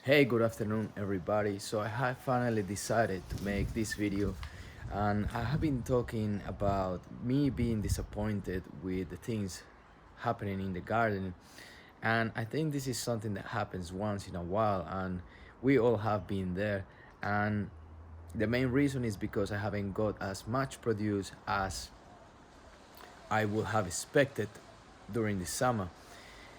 Hey, good afternoon, everybody. So I have finally decided to make this video, and I have been talking about me being disappointed with the things happening in the garden. And I think this is something that happens once in a while, and we all have been there. And the main reason is because I haven't got as much produce as I would have expected during the summer.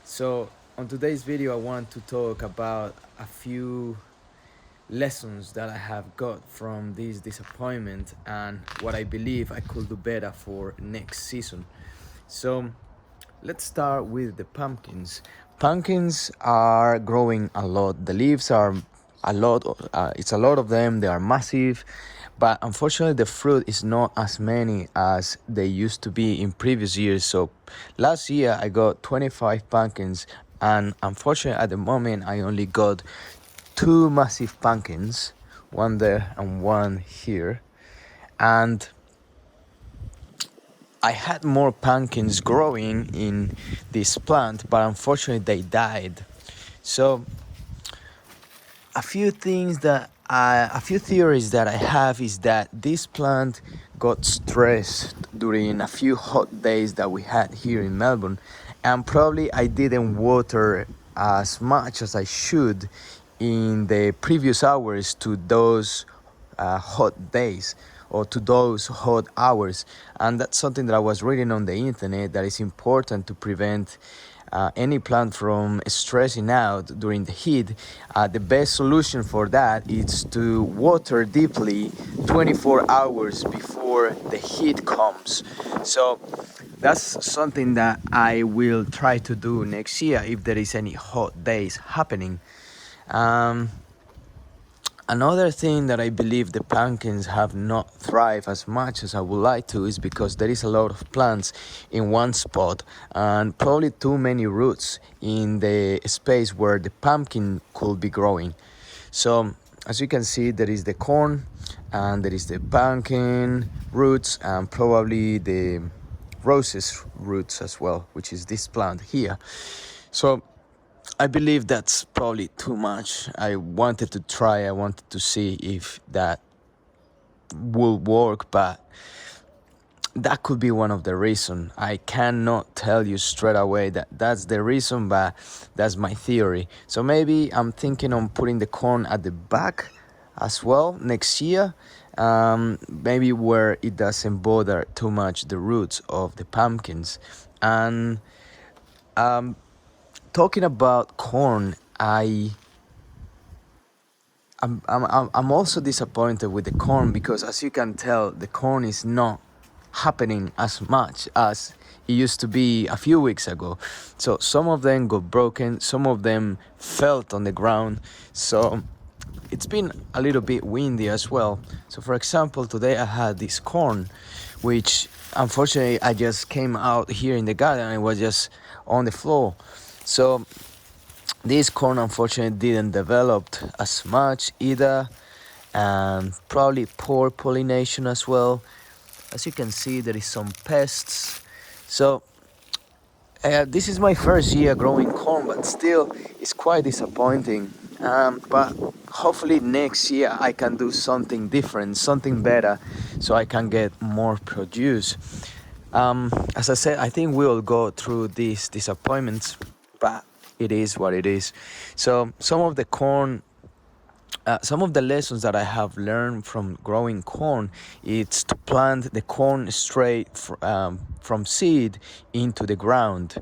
So on today's video, I want to talk about a few lessons that I have got from this disappointment and what I believe I could do better for next season. So let's start with the pumpkins. Pumpkins are growing a lot. The leaves are a lot. It's a lot of them. They are massive, but unfortunately, the fruit is not as many as they used to be in previous years. So last year I got 25 pumpkins, and unfortunately, at the moment, I only got two massive pumpkins, one there and one here, and I had more pumpkins growing in this plant, but unfortunately they died. So a few theories that I have is that this plant got stressed during a few hot days that we had here in Melbourne, and probably I didn't water as much as I should in the previous hours to those hot days or to those hot hours. And that's something that I was reading on the internet, that is important to prevent any plant from stressing out during the heat. The best solution for that is to water deeply 24 hours before the heat comes. So that's something that I will try to do next year if there is any hot days happening. Another thing that I believe the pumpkins have not thrived as much as I would like to is because there is a lot of plants in one spot and probably too many roots in the space where the pumpkin could be growing. So as you can see, there is the corn and there is the pumpkin roots and probably the roses roots as well, which is this plant here. So I believe that's probably too much. I wanted to see if that will work, but that could be one of the reasons. I cannot tell you straight away that that's the reason, but that's my theory. So maybe I'm thinking on putting the corn at the back as well next year, maybe where it doesn't bother too much the roots of the pumpkins. And talking about corn, I'm also disappointed with the corn because, as you can tell, the corn is not happening as much as it used to be a few weeks ago. So some of them got broken, some of them fell on the ground. So it's been a little bit windy as well. So for example, today I had this corn, which unfortunately I just came out here in the garden and it was just on the floor. So this corn unfortunately didn't develop as much either, and probably poor pollination as well. As you can see, there is some pests. So this is my first year growing corn, but still it's quite disappointing. But hopefully next year I can do something different, something better, so I can get more produce. As I said, I think we'll go through these disappointments, but it is what it is. So some of the lessons that I have learned from growing corn is to plant the corn straight from seed into the ground.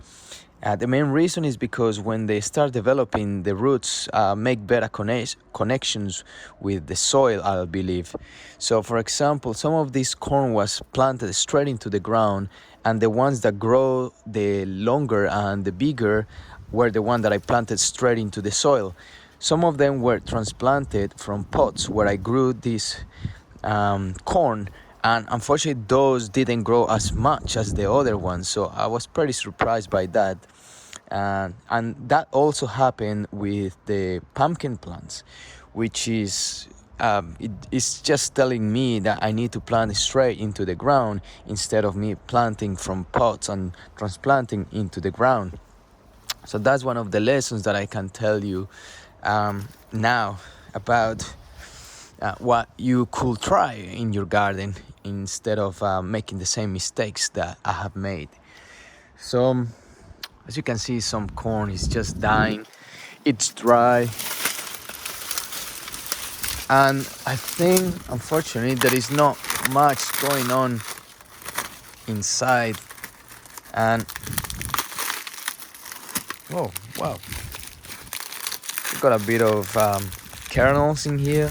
The main reason is because when they start developing, the roots make better connections with the soil, I believe. So, for example, some of this corn was planted straight into the ground, and the ones that grow the longer and the bigger were the one that I planted straight into the soil. Some of them were transplanted from pots where I grew this corn, and unfortunately those didn't grow as much as the other ones, so I was pretty surprised by that. And that also happened with the pumpkin plants, which is it's just telling me that I need to plant straight into the ground instead of me planting from pots and transplanting into the ground. So that's one of the lessons that I can tell you now about what you could try in your garden instead of making the same mistakes that I have made. So as you can see, some corn is just dying, it's dry, and I think unfortunately there is not much going on inside. And oh wow, we got a bit of kernels in here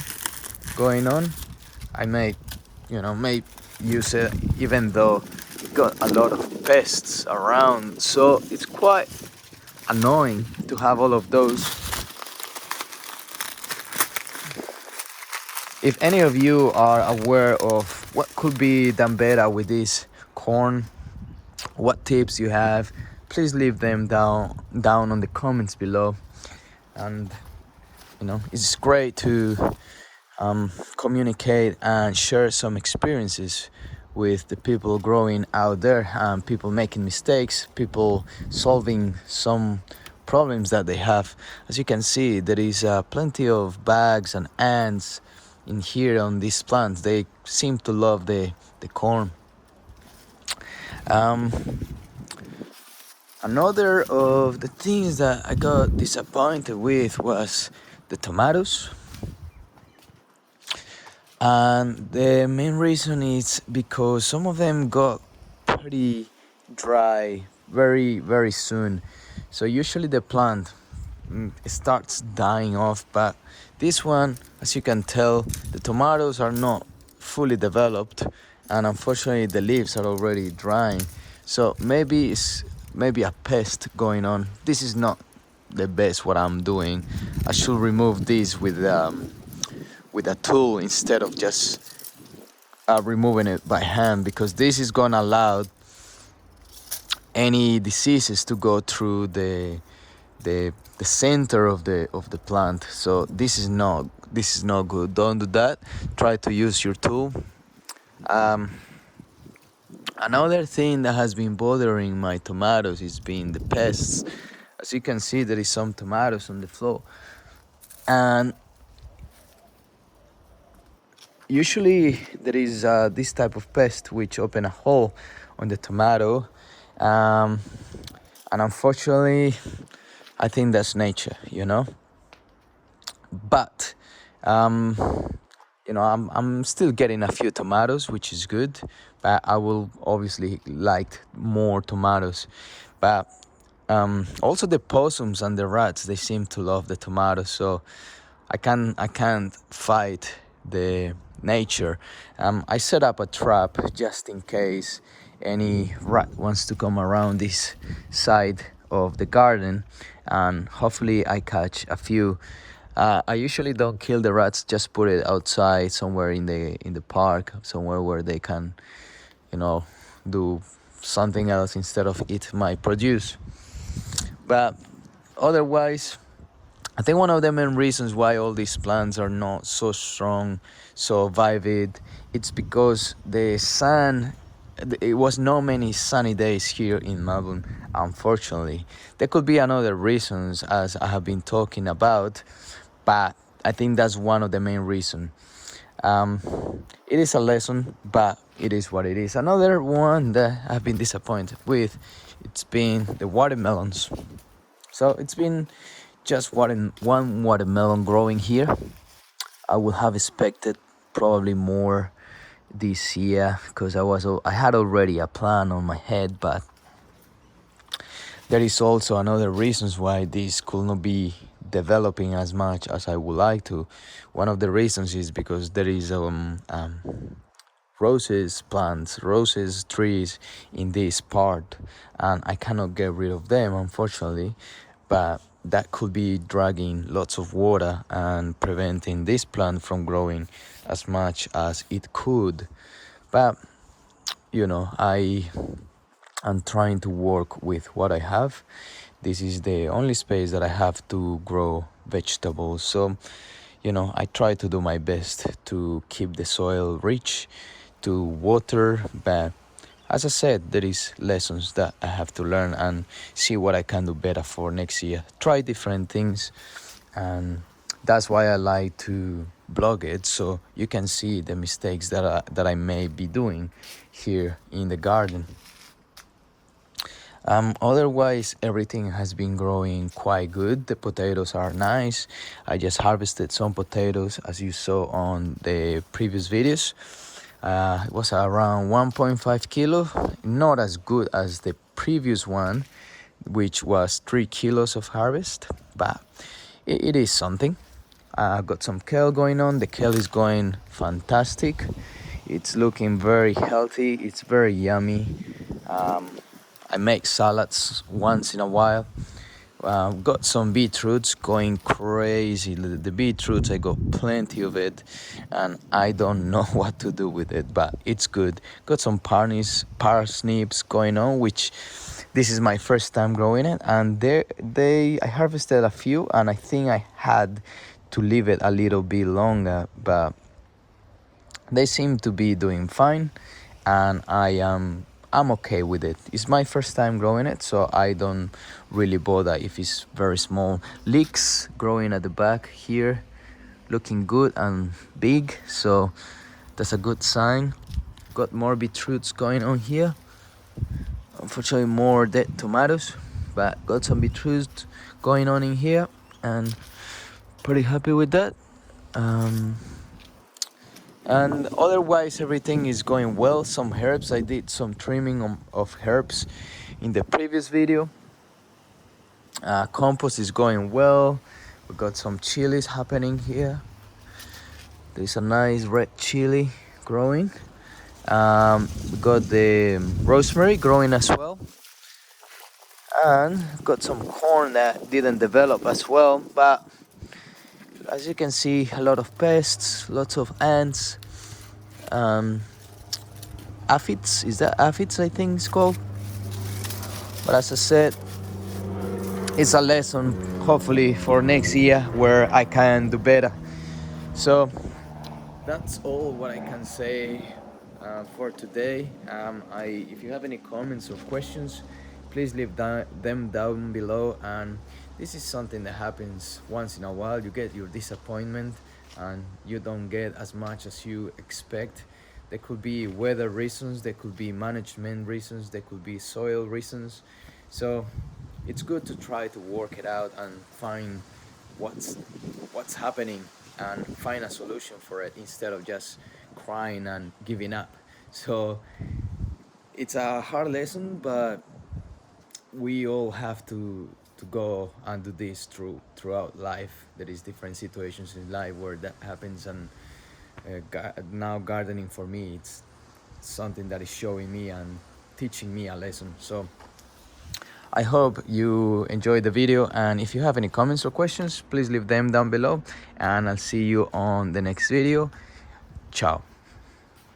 going on. I may use it even though it got a lot of pests around, so it's quite annoying to have all of those. If any of you are aware of what could be done better with this corn, what tips you have, please leave them down on the comments below. And it's great to communicate and share some experiences with the people growing out there, people making mistakes, people solving some problems that they have. As you can see, there is plenty of bugs and ants in here on these plants. They seem to love the corn. Another of the things that I got disappointed with was the tomatoes. And the main reason is because some of them got pretty dry very, very soon. So usually the plant starts dying off, but this one, as you can tell, the tomatoes are not fully developed, and unfortunately the leaves are already drying. So maybe it's a pest going on. This is not the best what I'm doing. I should remove this with a tool instead of just removing it by hand, because this is gonna allow any diseases to go through the center of the plant. So this is not good. Don't do that. Try to use your tool. Another thing that has been bothering my tomatoes is being the pests. As you can see, there is some tomatoes on the floor, and usually there is this type of pest which open a hole on the tomato, and unfortunately I think that's nature, but I'm still getting a few tomatoes, which is good, but I will obviously like more tomatoes. But also the possums and the rats, they seem to love the tomatoes, so I can't fight the nature. I set up a trap just in case any rat wants to come around this side of the garden, and hopefully I catch a few. I usually don't kill the rats, just put it outside somewhere in the park, somewhere where they can do something else instead of eat my produce. But otherwise, I think one of the main reasons why all these plants are not so strong, so vivid, it's because the sun, it was not many sunny days here in Melbourne, unfortunately. There could be another reasons, as I have been talking about, but I think that's one of the main reasons. It is a lesson, but it is what it is. Another one that I've been disappointed with, it's been the watermelons. So it's been just one watermelon growing here. I would have expected probably more this year, because I had already a plan on my head, but there is also another reasons why this could not be developing as much as I would like to. One of the reasons is because there is roses trees in this part, and I cannot get rid of them, unfortunately. But that could be dragging lots of water and preventing this plant from growing as much as it could. But I'm trying to work with what I have. This is the only space that I have to grow vegetables. So, I try to do my best to keep the soil rich, to water. But as I said, there is lessons that I have to learn and see what I can do better for next year. Try different things. and that's why I like to blog it, so you can see the mistakes that I may be doing here in the garden. Otherwise, everything has been growing quite good. The potatoes are nice. I just harvested some potatoes, as you saw on the previous videos. It was around 1.5 kilo, not as good as the previous one, which was 3 kilos of harvest, but it is something. I've got some kale going on. The kale is going fantastic. It's looking very healthy. It's very yummy. I make salads once in a while. Got some beetroots going crazy. The beetroots, I got plenty of it, and I don't know what to do with it, but it's good. Got some parsnips going on, which this is my first time growing it, and I harvested a few, and I think I had to leave it a little bit longer, but they seem to be doing fine, and I'm okay with it. It's my first time growing it, so I don't really bother if it's very small. Leeks growing at the back here, looking good and big, so that's a good sign. Got more beetroots going on here. Unfortunately, more dead tomatoes, but got some beetroots going on in here, and pretty happy with that. And otherwise, everything is going well. Some herbs, I did some trimming of herbs in the previous video. Compost is going well. We got some chilies happening here. There's a nice red chili growing. We got the rosemary growing as well, and got some corn that didn't develop as well, but as you can see, a lot of pests, lots of ants, aphids. Is that aphids? I think it's called. But as I said, it's a lesson, hopefully for next year, where I can do better. So that's all what I can say for today. If you have any comments or questions, please leave them down below. And this is something that happens once in a while. You get your disappointment and you don't get as much as you expect. There could be weather reasons, there could be management reasons, there could be soil reasons. So it's good to try to work it out and find what's happening and find a solution for it, instead of just crying and giving up. So it's a hard lesson, but we all have to go and do this throughout life. There is different situations in life where that happens, and now gardening for me, it's something that is showing me and teaching me a lesson. So I hope you enjoyed the video, and if you have any comments or questions, please leave them down below, and I'll see you on the next video. Ciao.